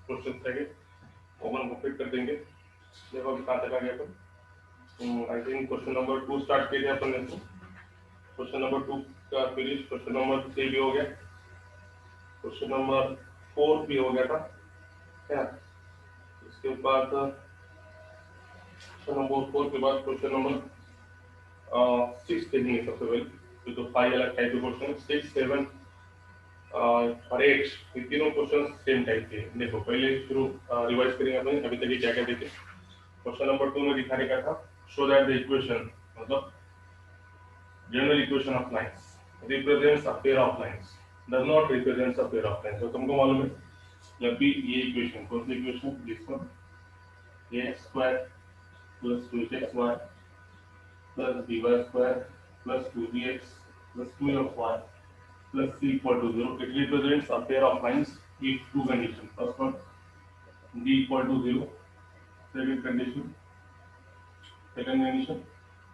Question रहेंगे, वो हम कंप्लीट कर देंगे। देखो अभी कहाँ तक आ गया अपन। I think question number 2 start किया अपन ने। क्वेश्चन नंबर 2 का फिनिश, क्वेश्चन नंबर 3 भी हो गया, क्वेश्चन नंबर 4 भी हो गया था, है ना। इसके बाद क्वेश्चन नंबर 4 के बाद क्वेश्चन नंबर 6 देखेंगे सबसे पहले। तो 5 अलग टाइप के क्वेश्चन, 6, 7 और 8, ये तीनों क्वेश्चन सेम टाइप के। देखो पहले शुरू रिवाइज करेंगे अपन, अभी तक ये क्या क्या देखे। क्वेश्चन नंबर 2 में दिखाने का था, शो दैट द इक्वेशन, मतलब general equation of lines represents a pair of lines does not represents a pair of lines. तो तुमको मालूम है जब भी ये इक्वेशन, कौन सी equation, this one, ax² plus 2xy plus by square plus 2bx plus 2fy plus c equal to 0. It represents a pair of lines if two conditions. First one, d equal to 0. Second condition,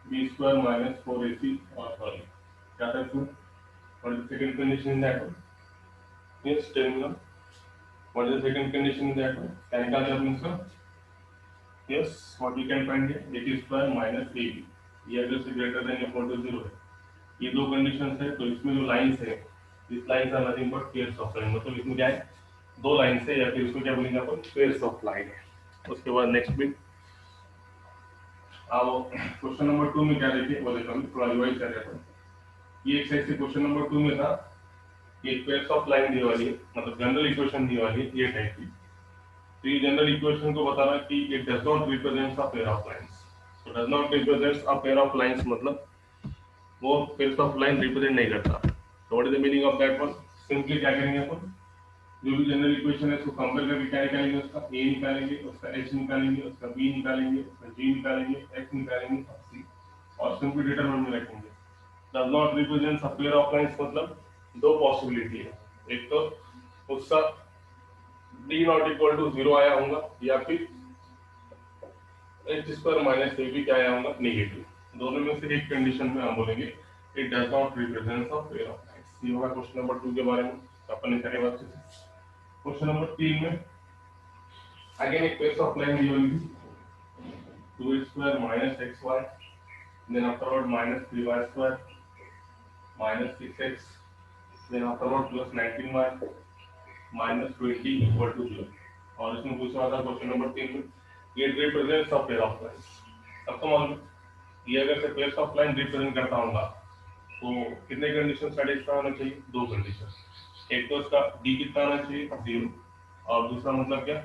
b square minus 4ac. Sorry, क्या था इसमें? What is the second condition in that one? Yes, tell me now. What is the second condition in that one? क्या निकाल दिया आपने इसका? Yes, what we can find here? ac square minus ab. ये अगर से greater than equal to 0 है। ये दो कंडीशंस है, तो इसमें जो लाइंस है, इस lines are nothing but pairs of line, मतलब इसमें क्या है, दो लाइंस है, या फिर इसको क्या बोलेंगे अपन, पेयर्स ऑफ लाइन है। उसके बाद नेक्स्ट बिट आओ, क्वेश्चन नंबर 2 में क्या देखिए वो देखो, थोड़ा रिवाइज कर रहे हैं। ये एक्सरसाइज से क्वेश्चन नंबर 2 में था, ये पेयर्स ऑफ लाइन दी वाली है, मतलब जनरल इक्वेशन दी वाली है ये टाइप की। तो ये जनरल इक्वेशन को बताना कि it does not represents a pair of lines. तो does not represents a pair of lines मतलब वो पेयर्स ऑफ लाइन रिप्रेजेंट नहीं करता। तो what is the meaning of that one? Simply क्या करेंगे अपन, जो भी जनरल इक्वेशन है उसको कंपेयर करके क्या निकालेंगे, उसका a निकालेंगे, उसका h निकालेंगे, उसका b निकालेंगे, उसका g निकालेंगे, x निकालेंगे और c, और सिंपली डिटरमिनेंट में रखेंगे। Does not represent a pair of lines मतलब दो पॉसिबिलिटी है, एक तो उसका d नॉट इक्वल टू 0 आया होगा, या फिर h स्क्वायर माइनस a भी क्या आया होगा, नेगेटिव। दोनों में से एक कंडीशन में हम बोलेंगे it does not represent a pair of lines. ये होगा क्वेश्चन नंबर 2 के बारे में। अपन ने करे बात। क्वेश्चन नंबर 3 में अगेन एक पेयर ऑफ लाइन दी होगी, 2x square minus xy, then afterward minus 3y square minus 6x, then afterward plus 19y minus 20 equal to 0। और इसमें पूछा था क्वेश्चन नंबर 3 में, ये represents a pair of lines. अब तो मालूम ये अगर से पेयर ऑफ लाइन रिप्रेजेंट करता होगा तो कितने कंडीशन सेटिस्फाई होना चाहिए, दो कंडीशन। एक तो इसका d कितना आना चाहिए, 0, और दूसरा मतलब क्या,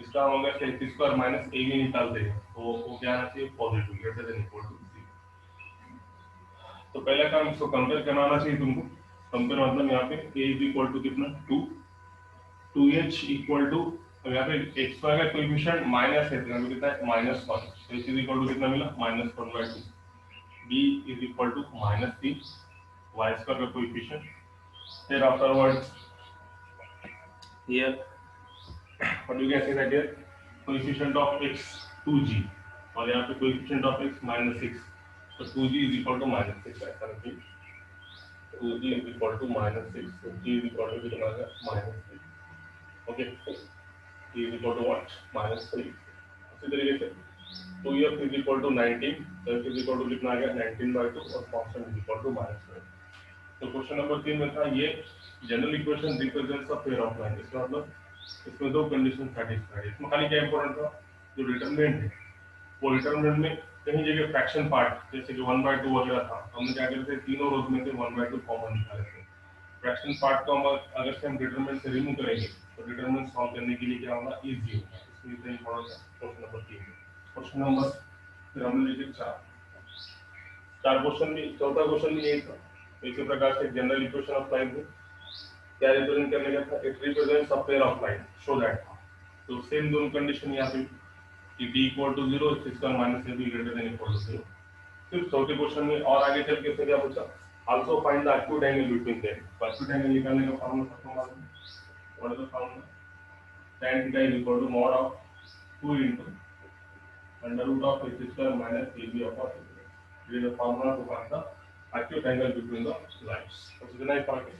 इसका हम अगर x स्क्वायर माइनस a भी निकालते हैं तो वो क्या आना चाहिए, positive, greater than equal to 0। तो पहला काम इसको कंपेयर कराना चाहिए तुमको। कंपेयर मतलब यहाँ पे a इज इक्वल टू कितना, 2, 2h इक्वल टू, यहाँ पे x का कोएफिशिएंट माइनस है, तो यहाँ पे कितना है, -1, तो h इज इक्वल टू कितना मिला, -1/2, b is equal to -3, y square का कोएफिशिएंट, फिर afterward here what you can say that here coefficient of x 2g, और यहाँ पे coefficient of x -6, तो 2g is equal to -6 ऐसा रखिए, 2g is equal to -6, तो g is equal to कितना आ गया, -3। Okay, g is equal to what, -3। इसी तरीके से 2f is equal to 19, तो f is equal to कितना आ गया, 19/2, और constant is equal to -9। तो क्वेश्चन नंबर 3 में था ये general equation represents a pair of line, इसका मतलब इसमें दो कंडीशन सेटिस्फाइड है। इसमें खाली क्या इंपॉर्टेंट था, जो डिटरमिनेंट है वो डिटरमिनेंट में कहीं जगह फ्रैक्शन पार्ट जैसे कि 1/2 वगैरह था, हमने क्या करते थे, तीनों रोज में से 1/2 कॉमन निकाले थे। फ्रैक्शन पार्ट को हम अगर से हम डिटरमिनेंट से रिमूव करेंगे तो डिटरमिनेंट सॉल्व करने के लिए क्या होगा, इजी होगा। इसलिए इतना इंपॉर्टेंट है क्वेश्चन नंबर 3। क्वेश्चन नंबर फिर हमने लिखे 4 क्वेश्चन भी, चौथा क्वेश्चन भी यही था। इसी प्रकार से जनरल इक्वेशन ऑफ लाइन में क्या रिप्रेजेंट करने का था, it represents a pair of line, show that था। तो सेम दोनों कंडीशन यहाँ पे कि d इक्वल टू 0, इसका माइनस a भी ग्रेटर देन इक्वल टू 0। फिर चौथे क्वेश्चन में और आगे चल के क्या पूछा, also find the acute angle between them. Acute angle निकालने का फार्मूला सबको मालूम है, what is the formula, tan theta is equal to mod of 2 into under root of x square minus ab upon a। ये the formula to find the acute angle between the lines. तो इतना ही फर्क है।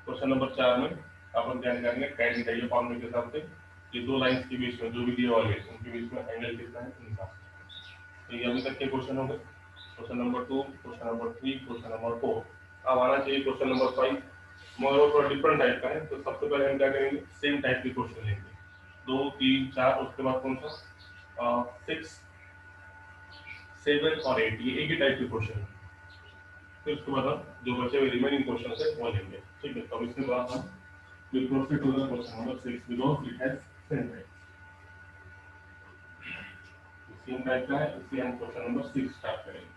Question number 4 में अपन क्या निकालेंगे, tan theta, ये फॉर्मूले के हिसाब से ये दो लाइंस के बीच में जो भी दिए वाले उनके बीच में एंगल कितना है इनका। तो ये अभी तक के क्वेश्चन हो गए, question number 2, question number 3, question number 4। अब आना चाहिए क्वेश्चन नंबर 5, मगर वो थोड़ा डिफरेंट टाइप का है। तो सबसे पहले हम क्या करेंगे, सेम टाइप के क्वेश्चन लेंगे 2, 3, 4, उसके बाद कौन सा 6, 7 और 8, ये एक ही टाइप के क्वेश्चन है। फिर उसके बाद हम जो बचे हुए रिमेनिंग क्वेश्चन है वो लेंगे, ठीक है। तो इसके बाद हम we proceed to the question number 6 because it has same type. Same type का है, इसलिए हम क्वेश्चन नंबर 6 स्टार्ट करेंगे।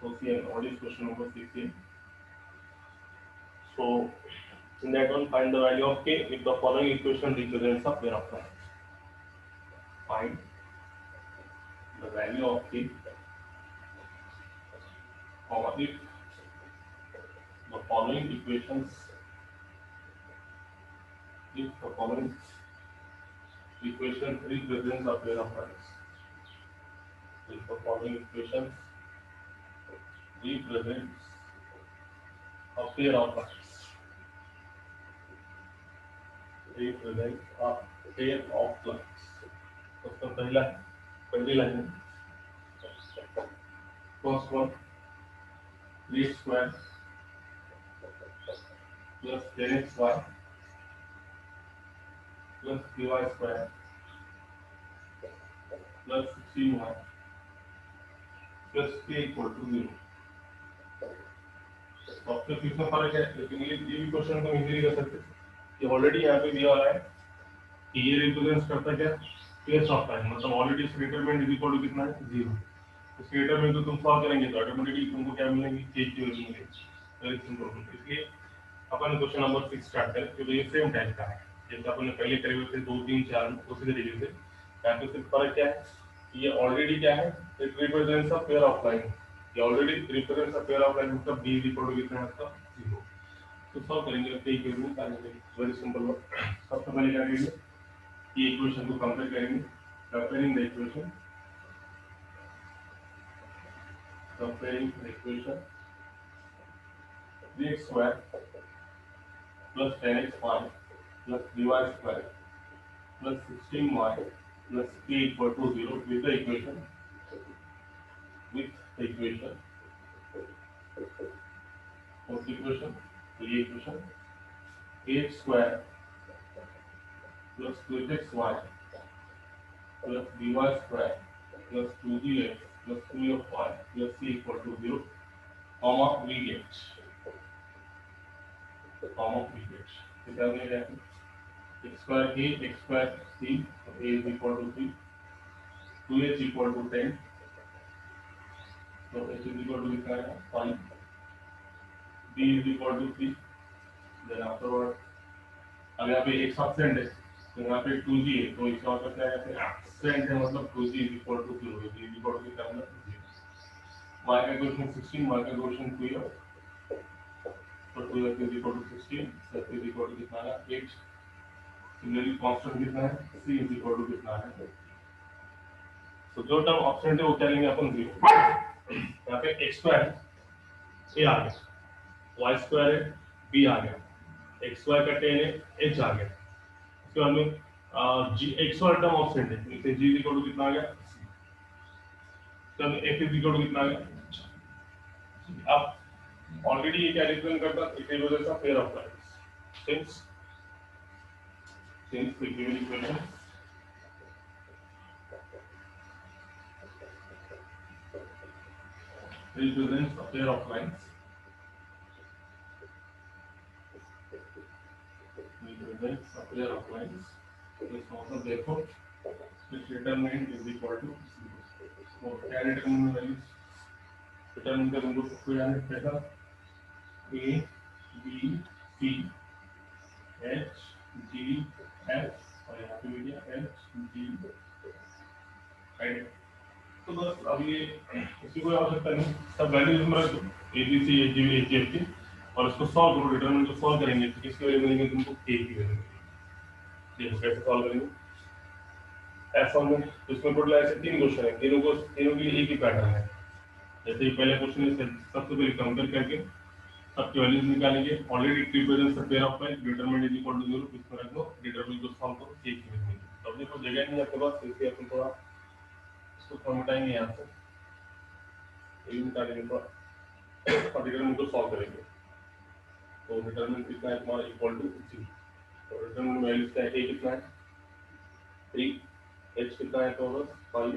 So here, what is question number 6 here? So in that one, find the value of k if the following equation represents a pair of lines. Find the value of k, comma, if the following equations, if the following equation represents a pair of lines. If the following equations represents a pair of lines. Represent a pair of lines. उसका पहली line first one 3 square plus 10xy plus 3y square plus 16y plus k equal to 0। सबसे कितना फर्क है, लेकिन ये भी question को इजीली कर सकते हैं। ये ऑलरेडी यहाँ पे दिया हुआ है कि ये रिप्रेजेंट करता क्या, पेयर्स ऑफ लाइन, मतलब ऑलरेडी इसका डिटरमिनेंट इज इक्वल टू कितना है 0। इसके डिटरमिनेंट को तुम सॉल्व करेंगे तो ऑटोमेटिकली तुमको क्या मिलेंगे, k की वैल्यू मिलेगी। Very simple. इसलिए अपन क्वेश्चन नंबर 6 स्टार्ट करें, क्योंकि ये सेम टाइप का है जैसे अपन ने पहले करे हुए थे 2, 3, 4 में, उसी तरीके से। यहाँ पे सिर्फ फर्क क्या है, ये ऑलरेडी क्या है, it represents a pair of line. ये already represents a pair of line, मतलब b इक्वल टू कितना है आपका 0। तो सॉल्व करेंगे k की वैल्यू निकालेंगे। Very simple work. सबसे पहले क्या करेंगे, ये इक्वेशन को कंपेयर करेंगे। Comparing the equation, comparing the equation 3x square plus 10xy plus 3y square plus 16y plus k equal to 0 with the equation what's the equation, the equation ax square plus 2xy plus dy square plus 2gx plus 3y plus c equal to 0, comma we get तो क्या मिल जाएगा, x square a x square c, तो a is equal to 3, 2h equal to 10, तो h is equal to कितना है 5, b is equal to 3, then afterward अब यहाँ पे x absent है तो यहाँ पे 2g है, तो इसका मतलब क्या है, absent है मतलब 2g is equal to 0, b is equal to कितना है 0। y का क्वेश्चन 16, y का क्वेश्चन 12, तो 2x is equal to 16, z is equal to कितना है 8, सिमिलरली कांस्टेंट कितना है, c is equal to कितना है। तो जो टर्म ऑब्सेंट है वो क्या लेंगे अपन 0। यहाँ पे x स्क्वायर a आ गया, y स्क्वायर है b आ गया, x स्क्वायर का 10 है h आ गया। इसके बाद में g x वाला टर्म ऑब्सेंट है, इसे g is equal to कितना आ गया, तब f is equal to कितना आ गया। अब ऑलरेडी ये क्या रिप्रेजेंट करता है, it represents a pair of lines. since the given equation represents a pair of lines, this also therefore its determinant is equal to 0। so क्या determinant values, determinant का तुमको सबको याद है कैसा, a b c h g f और यहाँ पे भी क्या h g, राइट। तो बस अब ये इसी को आवश्यकता नहीं, सब वैल्यूज में रख दो a b c h g h f की, और इसको सॉल्व करो, डिटरमिनेंट को सॉल्व करेंगे तो किसकी वैल्यू मिलेगी तुमको k की वैल्यू मिलेगी। देखो कैसे सॉल्व करेंगे ऐसा में, तो इसमें टोटल ऐसे 3 क्वेश्चन है, तीनों के लिए एक ही पैटर्न है। जैसे ये पहला क्वेश्चन है, सबसे पहले कंपेयर करके सबकी वैल्यूज निकालेंगे। Already represents a pair of line, determinant is equal to 0, इसमें रख दो, डिटरमिनेंट को सॉल्व करो, k की वैल्यू तो जगह नहीं है आपके पास, इसलिए अपन थोड़ा इसको थोड़ा मिटाएंगे यहाँ से, ये मिटा देंगे थोड़ा और डिटरमिनेंट को सॉल्व करेंगे। तो डिटरमिनेंट कितना है तुम्हारा इक्वल टू जी, तो डिटरमिनेंट वैल्यूज क्या है, ए कितना है 3, एच कितना है तो 5,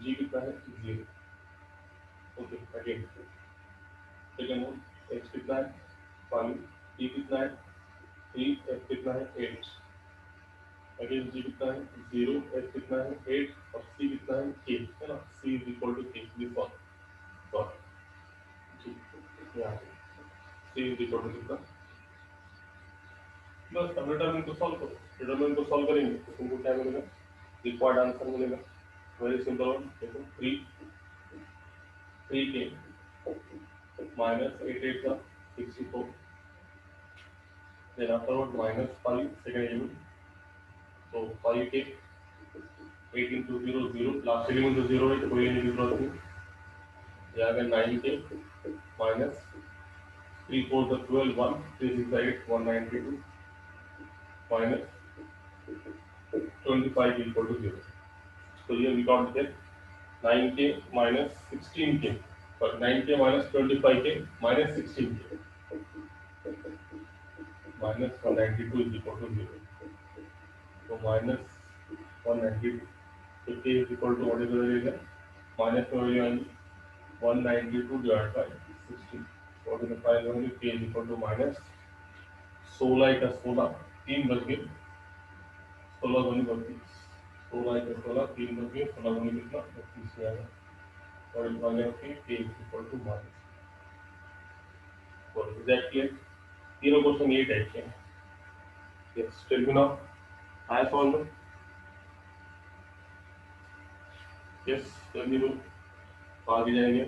जी कितना है 0। Okay again second one, H कितना है 5, डी कितना है 3, एफ कितना है 8, अगेन जी कितना है 0, एच कितना है 8 और सी कितना है k, है ना, c is equal to k, this one dot g, यहाँ c इज इक्वल टू कितना, बस अब डिटरमिनेंट को सॉल्व करो। डिटरमिनेंट को सॉल्व करेंगे तो तुमको क्या मिलेगा, रिक्वायर्ड आंसर मिलेगा, वेरी सिंपल वन, देखो 3k minus 8 8 का 64, then afterward minus 5 second element, so 5k 8 into 0 0, last element तो 0 है तो कोई लेने की जरूरत नहीं, यहाँ पे 9k minus 3 4 the 12 1 3 6 8 192 minus 25 equal to 0. So here we got that 9k minus 16k, but 9k minus 25k minus 16k minus 192 is equal to 0. So minus 192, so k is equal to what is the value, minus the value and 192 divided by 16. So what is the final value, k is equal to minus 16 का 16 3 बच गए, 16 गुनी 32, 16 का 16 3 बच गए, 16 गुनी कितना 32 में आएगा, और इस वाले के k is equal to minus 4. Is that clear? तीनों क्वेश्चन ये टाइप के हैं. Yes, tell me now. I solve them. Yes, tell me. आगे जाएंगे.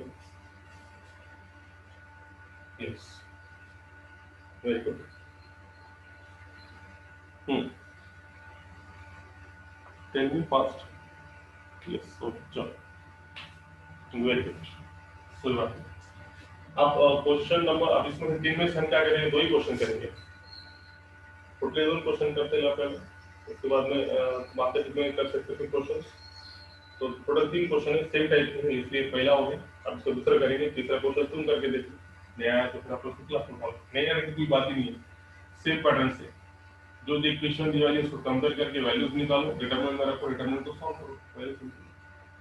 Yes, very good. Tell me fast. Yes, so John. Very good. कोई बात नहीं. अब क्वेश्चन नंबर, अब इसमें से 3 में से हम क्या करेंगे, 2 ही क्वेश्चन करेंगे. टोटल 2 क्वेश्चन करते हैं अपन, उसके बाद में मार्केट में कर सकते हैं क्वेश्चन. तो टोटल 3 क्वेश्चन है, सेम टाइप के हैं, इसलिए पहला हो गया. अब इसको दूसरा करेंगे, तीसरा क्वेश्चन तुम करके देखो, नया है तो फिर आप लोग क्लास में फॉलो. नहीं आने की कोई बात ही नहीं है, सेम पैटर्न से जो जो इक्वेशन दी वाली है उसको कंपेयर करके वैल्यूज निकालो, डिटरमिनेंट में रखो, डिटरमिनेंट को सॉल्व करो, वेरी सिंपल.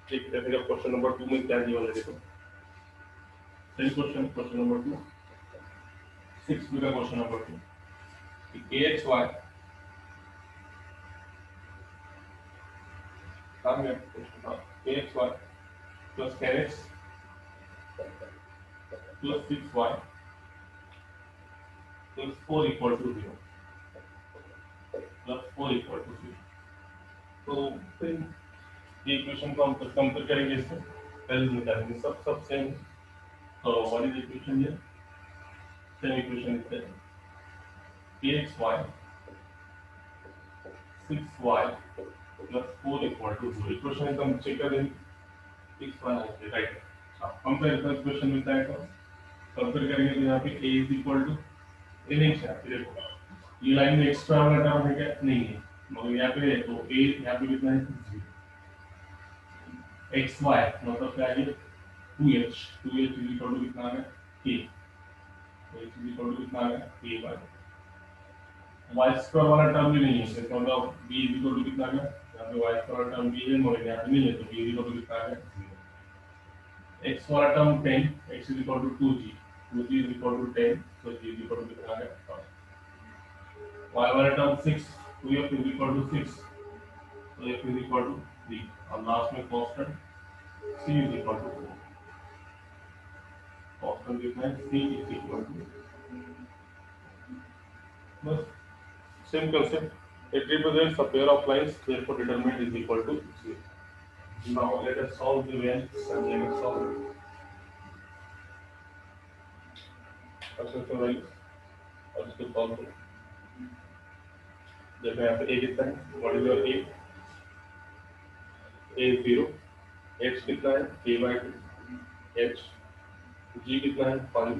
ठीक है, फिर क्वेश्चन नंबर 2 में क्या दिया वाला देखो. सही क्वेश्चन, क्वेश्चन नंबर 2 6 में का क्वेश्चन नंबर 2, axy काम है axy plus 10x plus 6y plus 4 equal to 0 plus 4 equal to 0. तो फिर ये इक्वेशन को हम कंपेयर करेंगे, इससे वैल्यूज निकालेंगे, सब सेम. तो what is equation here, same equation is that axy 6y plus 4 equal to 0. Equation एकदम चेक कर देंगे, 6y राइट. कंपेयर इक्वेशन मिलता है, तो कंपेयर करेंगे तो यहाँ पे a is equal to a नहीं है. देखो ये लाइन में एक्स्ट्रा वाला टर्म है क्या, नहीं है, मगर यहाँ पे है तो a यहाँ पे कितना है 0. xy मतलब क्या है 2h, 2h is equal to कितना है k, h is equal to कितना है k बाय y स्क्वायर वाला टर्म भी नहीं है, इसका मतलब b is equal to कितना है, यहाँ पे y स्क्वायर वाला टर्म b है मगर यहाँ पे नहीं है, तो b is equal to कितना है 0. x वाला term 10, x is equal to 2g, 2g is equal to 10, so g is equal to कितना है 5. y वाला term 6, 2f is equal to 6, so f is equal to 3, और last में constant c is equal to 4. Constant कितना है, c is equal to, बस same concept. It represents a pair of lines, therefore determinant is equal to 0. Now let us solve the values and let us solve the values और इसको solve करो. जब यहाँ पे a कितना है, what is your a? a is 0, h कितना है k by 2, h, g कितना है 5,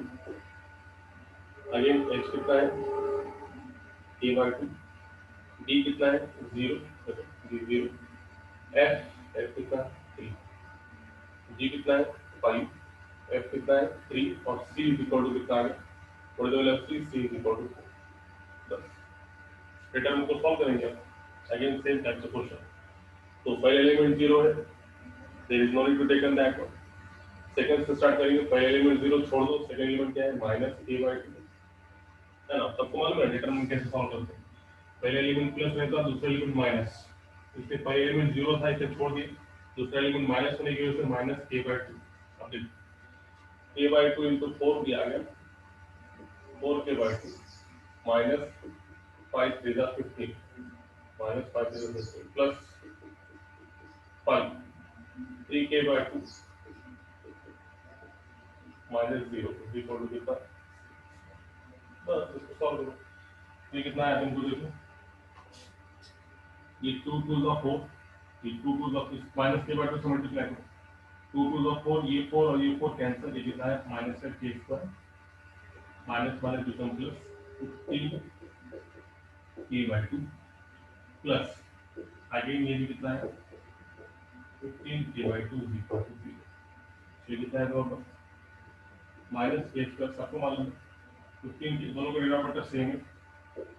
again h कितना है k by 2, d कितना है 0, जी 0, एफ कितना 3, जी कितना है 5, एफ कितना है 3 और सी इज इक्वल टू कितना आ गया, what is the value of c is equal to 4। Determinant को सॉल्व करेंगे again same type of question. तो पहले एलिमेंट 0 है, there is no need to take in that one. Second से स्टार्ट करेंगे, पहले एलिमेंट 0 छोड़ दो, सेकंड एलिमेंट क्या है -a/2 है ना। सबको मालूम है डिटरमिनेंट कैसे सॉल्व करते हैं, पहले एलिमेंट प्लस रहता, दूसरा एलिमेंट माइनस। इससे पहले एलिमेंट 0 था, इसे छोड़ दिए, दूसरा एलिमेंट माइनस होने की वजह से -a/2। अब देखिए a/2 into 4 भी आ गया, 4k/2 minus 5 3 जा 15 minus 5 3 जा 15 plus 5 3k/2 minus 0 is equal to कितना, बस इसको सॉल्व करो। ये कितना है तुमको देखो, ये 2 2 का 4, ये 2 2 का माइनस k/2 से मल्टीप्लाई करो, 2 2 का 4, ये 4 और ये 4 कैंसिल, ये कितना है -k² minus minus become plus 15k/2 plus again ये भी कितना है 15k/2 is equal to 0। ये कितना है दोनों -k² सबको मालूम है, 15k दोनों का डिनोमिनेटर सेम है,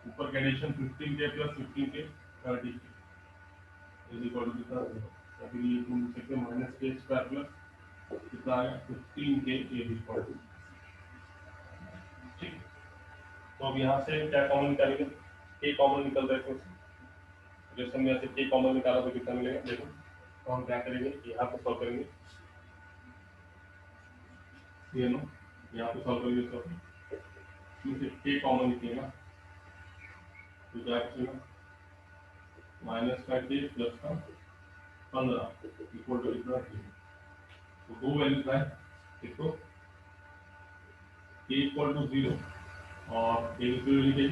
ऊपर का addition 15k plus 15k 30k is equal to कितना, अभी ये तुम सकते -k² प्लस कितना आया 15k इज इक्वल टू, ठीक। तो अब यहाँ से क्या कॉमन निकालेंगे, k कॉमन निकल रहा है, जैसे हमने ऐसे k कॉमन निकाला तो कितना मिलेगा देखो। तो हम क्या करेंगे, यहाँ पे सॉल्व करेंगे, ये नो यहाँ पे सॉल्व करेंगे, तो इसमें k कॉमन निकलेगा तो क्या बचेगा -5k प्लस का 15 इक्वल टू इतना 0। तो दो वैल्यूज है, देखो k इक्वल टू 0 और k की वैल्यू लिखी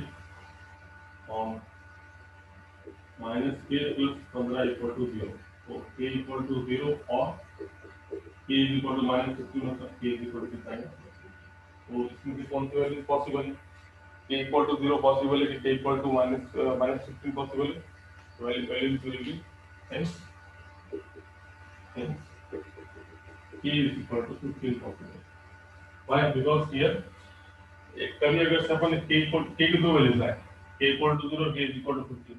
और -k प्लस 15 इक्वल टू 0। तो k इक्वल टू 0 और k इक्वल टू -15 मतलब k इक्वल टू कितना है, तो इसमें से कौन सी वैल्यू पॉसिबल है, k इक्वल टू 0 पॉसिबल है कि k इक्वल टू -15 पॉसिबल है, तो value will be hence k is equal to 15 possible। why, because here एक कभी अगर से अपन k की दो वैल्यूज है, k इक्वल टू 0 और k इज इक्वल टू 15,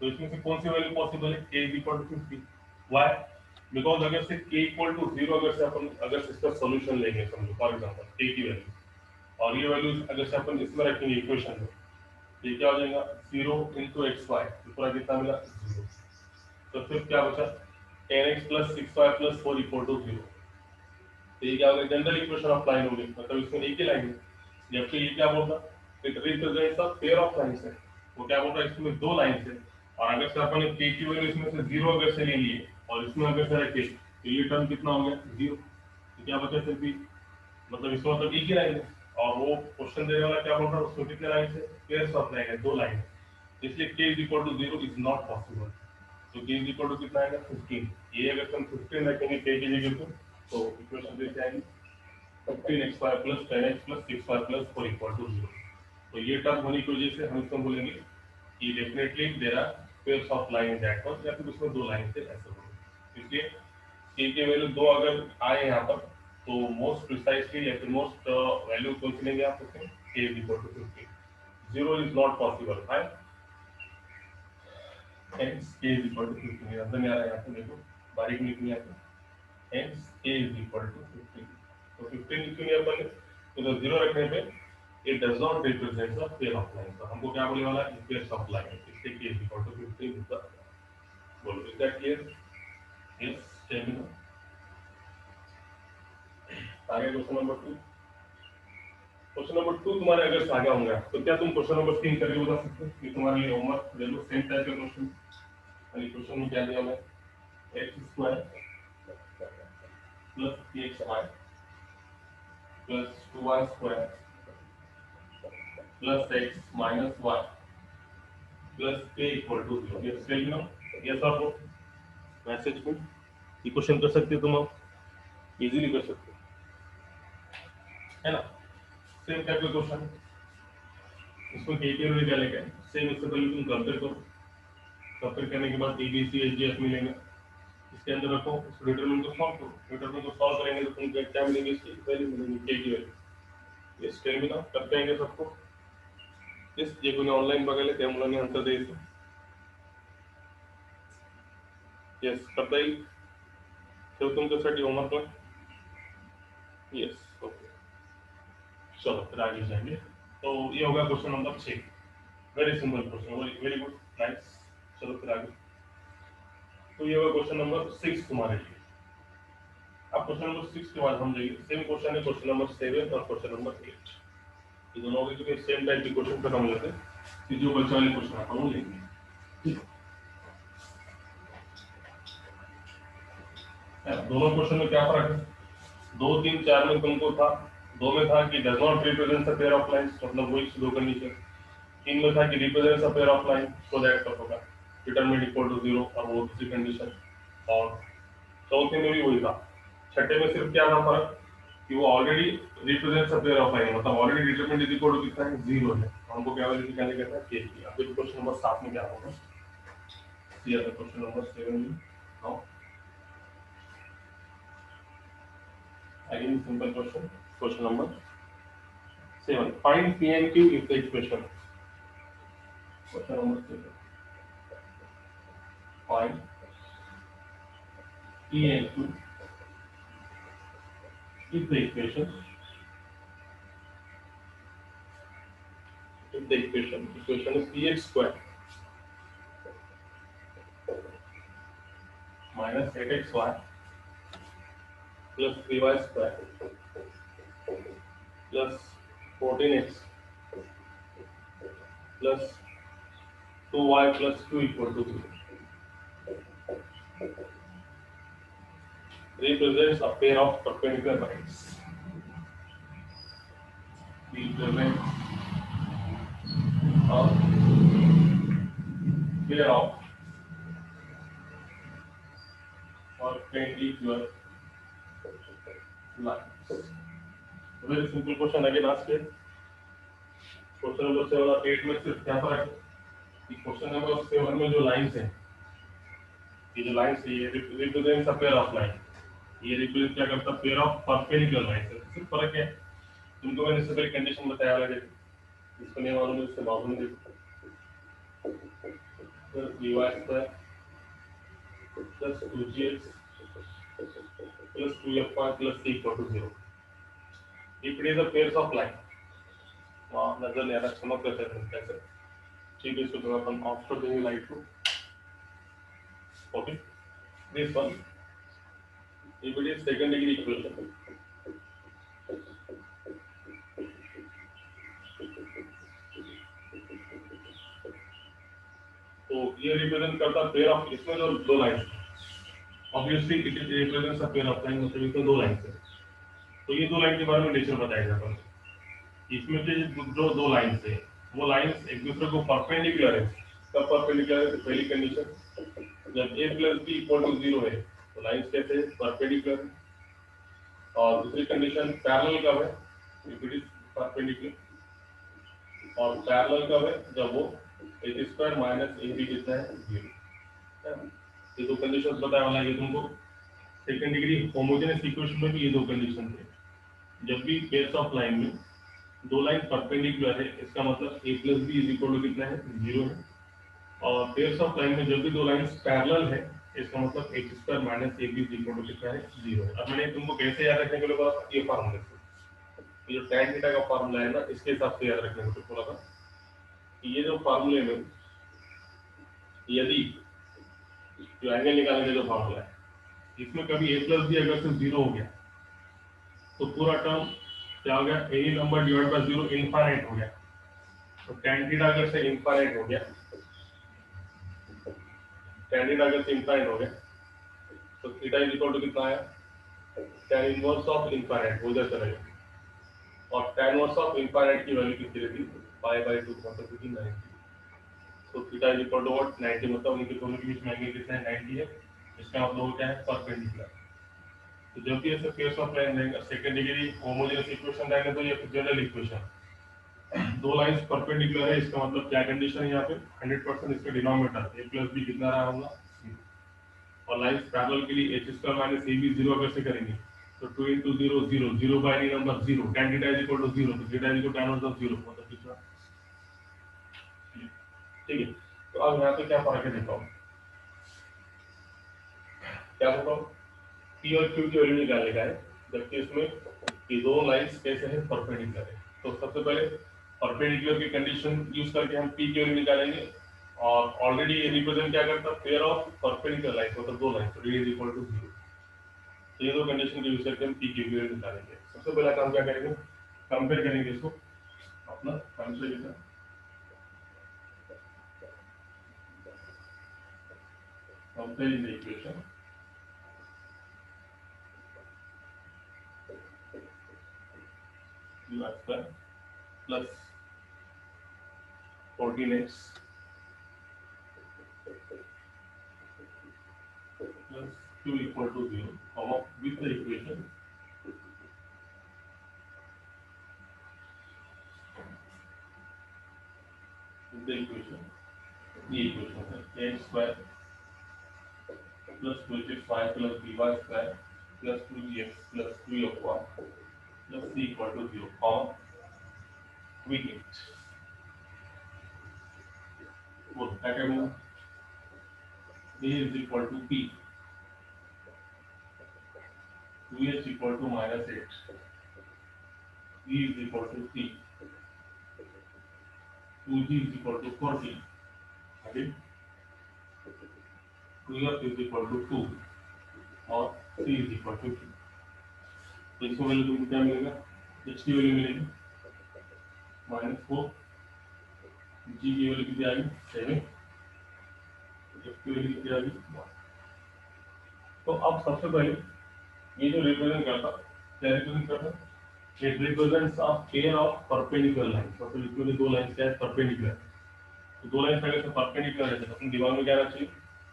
तो इसमें से कौन सी वैल्यू पॉसिबल है, k is equal to 15। why, because अगर से k इक्वल टू 0 अगर से अपन अगर से इसका सॉल्यूशन लेंगे, समझो फॉर एग्जांपल k की वैल्यू और ये वैल्यूज अगर से अपन इसमें रखेंगे इक्वेशन में, ये क्या हो जाएगा 0 into xy, तो पूरा कितना मिला 0। तो फिर क्या बचा 10x plus 6y plus 4 equal to 0। तो ये क्या होगा, जनरल इक्वेशन ऑफ लाइन होगी, मतलब इसमें एक ही लाइन है, जबकि ये क्या बोल रहा, it represents a pair of lines है, वो क्या बोल रहा है इसमें दो लाइंस है, और अगर से अपन k की वैल्यू इसमें से 0 अगर से ले लिए और इसमें अगर से रखे तो ये टर्म कितना हो गया 0। तो क्या बचा फिर भी, मतलब इसका मतलब एक ही लाइन है, और वो क्वेश्चन देने वाला क्या बोल रहा है उसमें कितने लाइन है, पेयर्स ऑफ लाइन है, दो लाइन है, इसलिए k is equal to 0 is not possible. तो k इज इक्वल टू कितना आएगा 15। ये अगर हम 15 रखेंगे k की जगह पे तो इक्वेशन दे जाएगी 15xy plus 10x plus 6y plus 4 equal to 0। तो ये टर्म होने की वजह से हम इसको बोलेंगे कि definitely there are pairs of line in that one, या फिर उसमें दो लाइन से ऐसे होंगे। इसलिए k की वैल्यू दो अगर आए यहाँ पर तो मोस्ट प्रिसाइसली या फिर मोस्ट वैल्यू कौन सी लेंगे आप उसमें, k is equal to 15। 0 is not possible, right, hence k is equal to 15। अंदर में आ रहा है यहाँ पे देखो, बारीक लिखनी है आपको, hence k is equal to 15। तो 15 लिखेंगे अपन, तो 0 रखने पे it does not represent the pair of lines। तो हमको क्या बोलने वाला है, pairs of line, इसलिए k is equal to 15 is the, बोलो is that clear? yes, tell me now। आगे क्वेश्चन नंबर 2। क्वेश्चन नंबर 2 तुम्हारे अगर से आगे होंगे तो क्या तुम क्वेश्चन नंबर 3 करके बता सकते हो, ये तुम्हारे लिए होमवर्क ले लो, सेम टाइप का क्वेश्चन। और क्वेश्चन में क्या दिया हुआ है, x square plus 3xy plus 2y square plus x minus y plus k equal to 0। ये सही ना, ये सब मैसेज में ये क्वेश्चन कर सकते हो तुम, आप इजीली कर सकते हो, है ना। सेम टाइप का क्वेश्चन, इसमें k की वैल्यू क्या लेके सेम, इससे पहले तुम कंपेयर करो, तब फिर करने के बाद A B C H D F मिलेंगे, इसके अंदर रखो, इसको डिटरमिनेंट को सॉल्व करो, डिटरमिनेंट को सॉल्व करेंगे तो तुमको क्या मिलेगी, इसकी वैल्यू मिलेगी के की वैल्यू। यस टेल मी नाउ, कर पाएंगे सबको? यस, जे कोणी ऑनलाइन बघायला त्या मुलांनी आन्सर द्यायचं। यस, करता येईल? ठेव तुमच्यासाठी होमवर्कला। यस, ओके, चलो फिर आगे जाएंगे। तो ये होगा question number 6, very simple question, very good, nice. चलो फिर आगे, तो ये होगा क्वेश्चन नंबर 6 तुम्हारे लिए। अब क्वेश्चन नंबर 6 के बाद हम जाएंगे, सेम क्वेश्चन है क्वेश्चन नंबर 7 और क्वेश्चन नंबर 8। ये दोनों के क्योंकि सेम टाइप के क्वेश्चन खत्म हो जाते हैं, कि जो बच्चा वाले क्वेश्चन आता है वो लेंगे। दोनों क्वेश्चन में क्या फर्क है? 2, 3, 4 में तुमको था, 2 में था कि does not represent a pair of lines, मतलब वही दो कंडीशन। 3 में था कि represents a pair of line, so that कब होगा डिटरमिनेंट इक्वल टू 0, और वो दूसरी कंडीशन। और चौथे में भी वही था। छठे में सिर्फ क्या था फर्क कि वो already represents a pair of line, मतलब ऑलरेडी डिटरमिनेंट इक्वल टू कितना है, 0 है, हमको क्या वैल्यू निकालने कहता है के की। अब क्वेश्चन नंबर 7 में क्या होगा, ये क्वेश्चन नंबर 7 में now again simple question, question number 7, find p and q if the equation, question number 7, find p and q if the equation is px square minus 8xy plus 3y square plus 14x plus 2y plus q equal to 0 represents a pair of perpendicular lines. Represents a pair of perpendicular lines. Very simple question again asked here. Question number 7 और 8 में सिर्फ क्या फर्क है कि question number 7 में जो lines है, ये जो लाइंस है, ये represents a pair of line, ये रिप्रेजेंट क्या करता है, पेयर ऑफ परपेंडिकुलर लाइंस है। सिर्फ फर्क है, तुमको मैंने इससे पहले कंडीशन बताया वाला है, इसको नहीं मालूम है, इससे मालूम है, plus dy square plus 2gx plus 2fy plus c equal to 0 if it is a pairs of line। वहाँ नजर नहीं आ रहा, समझ कैसे कैसे, ठीक है, इसको थोड़ा अपन ऑफ कर देंगे लाइट को। Okay, this one if it is second degree equation, तो ये रिप्रेजेंट करता पेयर ऑफ, इसमें जो दो line, obviously it is represents a pair of line, मतलब इसमें दो लाइन है, तो ये दो लाइन के बारे में नेचर बताएगा अपन। इसमें जो दो लाइंस है, वो लाइंस एक दूसरे को परपेंडिकुलर है। कब परपेंडिकुलर है? पहली कंडीशन जब a plus b equal to 0 है, तो लाइंस कैसे है? परपेंडिकुलर है। और दूसरी कंडीशन पैरेलल कब है? If it is perpendicular. और पैरेलल कब है? जब वो a स्क्वायर माइनस ab कितना है? 0। ये दो कंडीशंस बताया वाला है तुमको। सेकंड डिग्री होमोजेनस इक्वेशन में भी ये दो कंडीशन थे। जब भी पेयर्स ऑफ लाइन में दो लाइन परपेंडिकुलर है, इसका मतलब a plus b is equal to कितना है? 0 है। और पेयर्स ऑफ लाइन में जब भी दो लाइंस पैरेलल है, इसका मतलब x square minus ab is equal to कितना है? 0 है। अब मैंने तुमको कैसे याद रखने के लिए बोला, ये फार्मूले से, ये जो tan थीटा का फार्मूला है ना, इसके हिसाब से याद रखने को बोला था कि ये जो फार्मूले में यदि जो एंगल निकालने का जो फार्मूला है, इसमें कभी a प्लस बी अगर सिर्फ 0 हो गया, तो पूरा टर्म क्या हो गया? Any number divide by 0 infinite हो गया। तो tan थीटा अगर से इनफाइनाइट हो गया, tan थीटा अगर से इनफाइनाइट हो गया, तो थीटा इज इक्वल टू कितना आया? tan इनवर्स ऑफ इनफाइनाइट, हो जाता है। और tan इनवर्स ऑफ इनफाइनाइट की वैल्यू कितनी रहती? पाई बाय 2, मतलब कितनी? 90। तो थीटा इज इक्वल टू व्हाट? 90, मतलब उनके दोनों के बीच में एंगल कितना है? 90 है। इसका मतलब क्या है? परपेंडिकुलर। तो जब भी ऐसे पेयर्स ऑफ लाइन रहेगा, सेकंड डिग्री होमोजेनस इक्वेशन रहेगा, तो ये जनरल इक्वेशन दो लाइंस परपेंडिकुलर है, इसका मतलब क्या कंडीशन है यहाँ पे 100% इसका डिनोमिनेटर a प्लस बी कितना रहा होगा, और लाइंस पैरेलल के लिए h स्क्वायर माइनस ab 0 कैसे करेंगे, तो 2 into 0 0 0 by any number 0 tan theta is equal to 0, तो theta is equal to tan inverse of 0 मतलब कितना, ठीक है। तो अब यहाँ पे क्या फर्क है देखो, क्या बताओ, p और q की वैल्यू निकालने का है, जबकि इसमें ये दो लाइंस कैसे हैं, परपेंडिकुलर है। तो सबसे पहले परपेंडिकुलर की कंडीशन यूज करके हम p की वैल्यू निकालेंगे, और ऑलरेडी ये रिप्रेजेंट क्या करता है, पेयर ऑफ परपेंडिकुलर लाइंस, मतलब दो लाइंस, तो d is equal to 0। तो ये दो कंडीशन के यूज करके हम p की वैल्यू निकालेंगे। सबसे पहला काम क्या करेंगे, कंपेयर करेंगे इसको अपना कंपेयर के साथ, compare the equation u square plus 14x plus q equal to 0, comma, with the equation the equation है a square plus 2xy plus by square plus 2gx plus 3y plus c equal to 0, comma, we get वो क्या करेंगे, a is equal to p, 2h equal to minus 8, e is equal to 3, 2g is equal to 40, again 2f is equal to 2 और c is equal to 2। तो इसको value तुमको क्या मिलेगा, h की वैल्यू मिलेगी -4, g की वैल्यू कितनी आ गई 7, f की वैल्यू कितनी आ गई 1। तो अब सबसे पहले ये जो रिप्रेजेंट करता, क्या रिप्रेजेंट करता, it represents a pair of perpendicular lines, मतलब इसमें दो लाइंस क्या है, परपेंडिकुलर। तो दो लाइंस अगर से परपेंडिकुलर है तो अपने दिमाग में क्या रहना चाहिए,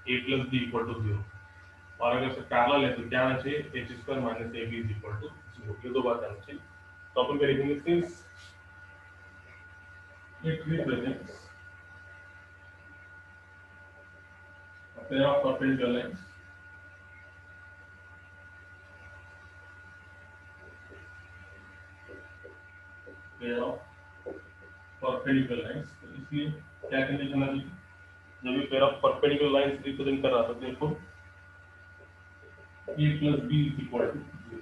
a plus b equal to 0, और अगर से पैरेलल है तो क्या आना चाहिए, h square minus ab is equal to 0, ये दो बात आना चाहिए। तो अपन क्या लिखेंगे, since it represents a pair of perpendicular lines, pair of perpendicular lines, तो इसलिए क्या कंडीशन आ गई, जब ये pair of perpendicular lines represent कर रहा था, देखो a plus b is equal to 0,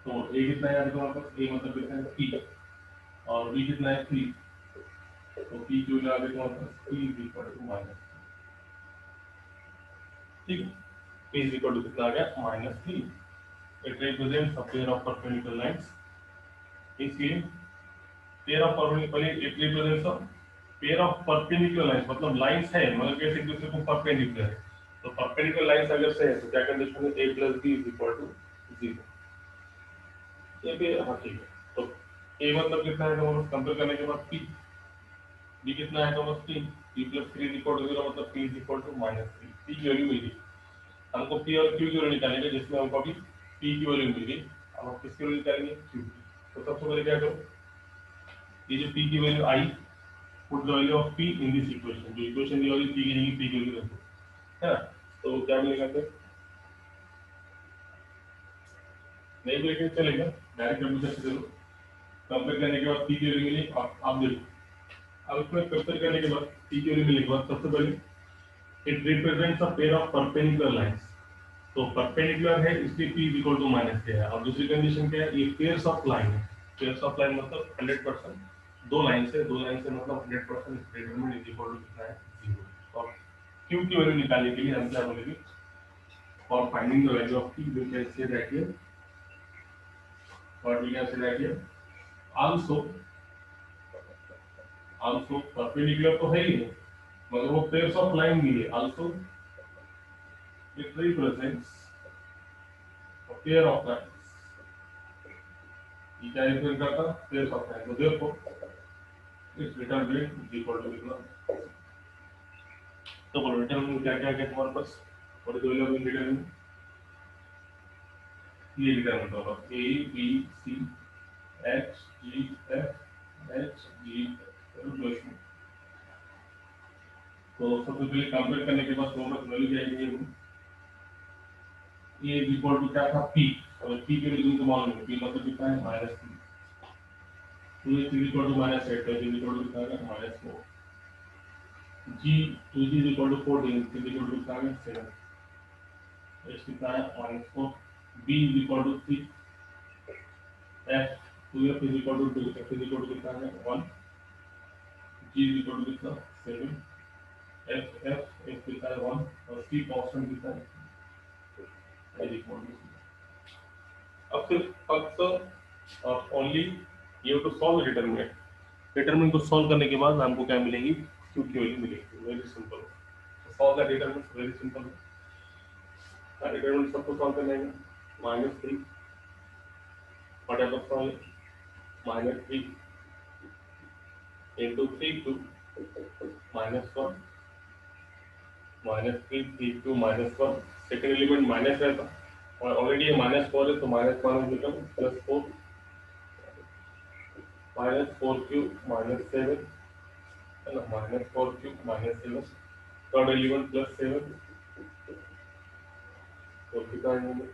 तो a कितना है आपके पास, a मतलब कितना है p, और b कितना है 3, तो p जो आ गया तुम्हारे पास p is equal to minus, ठीक है, p is equal to कितना आ गया -3। It represents a pair of perpendicular lines, इसलिए pair of perpendicular, it represents a pair of perpendicular lines, मतलब लाइंस है मगर कैसे एक दूसरे को परपेंडिकुलर है। तो परपेंडिकुलर लाइंस अगर से है तो क्या कंडीशन है, a plus b is equal to 0। ये भी हाँ ठीक है, तो a मतलब कितना है, तो कंपेयर करने के बाद p, b कितना है तो बस 3, p plus 3 is equal to 0, मतलब p is equal to -3। p की वैल्यू मिली, हमको p और q की वैल्यू निकालनी है, जिसमें हमको अभी p की वैल्यू मिली, अब हम किसकी वैल्यू निकालेंगे, q की। तो सबसे पहले क्या करो, ये जो p की value I, put the value of p in this equation, जो इक्वेशन दी होगी p की जगह p की वैल्यू रखो, है ना। तो क्या मिलेगा, फिर नहीं भी लेकिन चलेगा, डायरेक्ट कंप्यूटर से चलो, कंपेयर करने के बाद p की वैल्यू मिली, आप देखो, अब इसमें कंपेयर करने के बाद p की वैल्यू मिलने के बाद सबसे पहले it represents a pair of perpendicular lines, तो परपेंडिकुलर है इसलिए p is equal to minus k है, और दूसरी कंडीशन क्या है, ये पेयर्स ऑफ लाइन है, पेयर्स ऑफ लाइन मतलब 100%, दो लाइन से मतलब 100% डिटरमिनेंट इज इक्वल टू कितना है 0। और q की वैल्यू निकालने के लिए हम क्या बोलेंगे, for finding the value of p we can say that here, what we can say that here, also also perpendicular तो है ही है, मगर वो पेयर्स ऑफ लाइन भी है, also it represents a pair of lines, ये क्या रिप्रेजेंट करता है, पेयर्स ऑफ लाइन, तो therefore its determinant is equal to कितना, तो बोलो डिटरमिनेंट क्या क्या है तुम्हारे पास, और दो लोग डिटरमिनेंट, ये डिटरमिनेंट होगा a b c h g f H G plus में। तो सबसे पहले कंपेयर करने के बाद दोनों वैल्यू जाएंगे। ये इज इक्वल टू क्या था पी, और पी के वैल्यू तो मालूम है, पी मतलब कितना है minus three. Two is equal to minus eight, is equal to कितना है minus four. G two g is equal to fourteen, is equal to कितना है सेवन। एच कितना है minus four. B is equal to three. F two f is equal to two, f is equal to कितना है one. G is equal to कितना seven. F f f कितना है one, और सी कांस्टेंट कितना है इज इक्वल टू। अब सिर्फ फक्त only you to solve determinant. Determinant को सॉल्व करने के बाद हमको क्या मिलेगी, क्यू की वैल्यू मिलेगी। Very simple. Solve the determinant, very simple. Determinant सबको सॉल्व करना है। Minus three whatever solve, minus three into three two minus one, minus three three two minus one. Second element minus रहता, और ऑलरेडी ये minus four है, तो minus minus निकल plus four, minus four cube minus seven है ना, minus four cube minus seven. Third element plus seven, तो कितना आएंगे